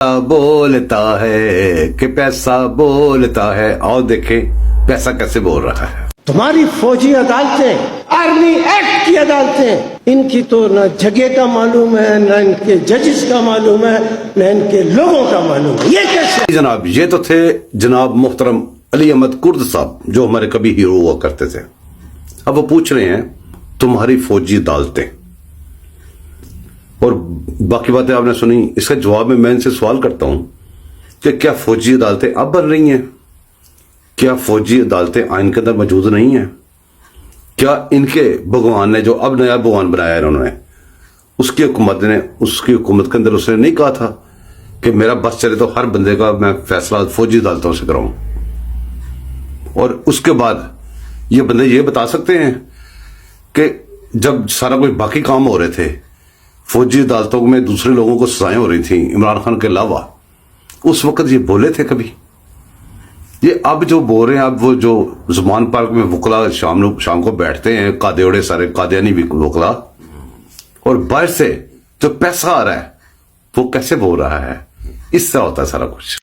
بولتا ہے کہ پیسہ بولتا ہے، اور دیکھیں پیسہ کیسے بول رہا ہے۔ تمہاری فوجی عدالتیں، آرمی ایکٹ کی عدالتیں، ان کی تو نہ جگہ کا معلوم ہے، نہ ان کے ججز کا معلوم ہے، نہ ان کے لوگوں کا معلوم ہے۔ یہ کیسے؟ جناب یہ تو تھے جناب محترم علی احمد کرد صاحب، جو ہمارے کبھی ہیرو ہوا کرتے تھے۔ اب وہ پوچھ رہے ہیں تمہاری فوجی عدالتیں، اور باقی باتیں آپ نے سنی۔ اس کا جواب میں ان سے سوال کرتا ہوں کہ کیا فوجی عدالتیں اب بن رہی ہیں؟ کیا فوجی عدالتیں آئین کے اندر موجود نہیں ہیں؟ کیا ان کے بھگوان نے، جو اب نیا بھگوان بنایا ہے انہوں نے، اس کی حکومت کے اندر اس نے نہیں کہا تھا کہ میرا بس چلے تو ہر بندے کا میں فیصلہ فوجی عدالتوں سے کراؤں؟ اور اس کے بعد یہ بندے یہ بتا سکتے ہیں کہ جب سارا کوئی باقی کام ہو رہے تھے، فوجی عدالتوں میں دوسرے لوگوں کو سزائیں ہو رہی تھیں عمران خان کے علاوہ، اس وقت یہ بولے تھے کبھی؟ یہ اب جو بول رہے ہیں، اب وہ جو زمان پارک میں وکلا شام کو بیٹھتے ہیں، قادیوڑے سارے قادیانی بھی وکلا، اور باہر سے جو پیسہ آ رہا ہے وہ کیسے بول رہا ہے؟ اس طرح ہوتا ہے سارا کچھ۔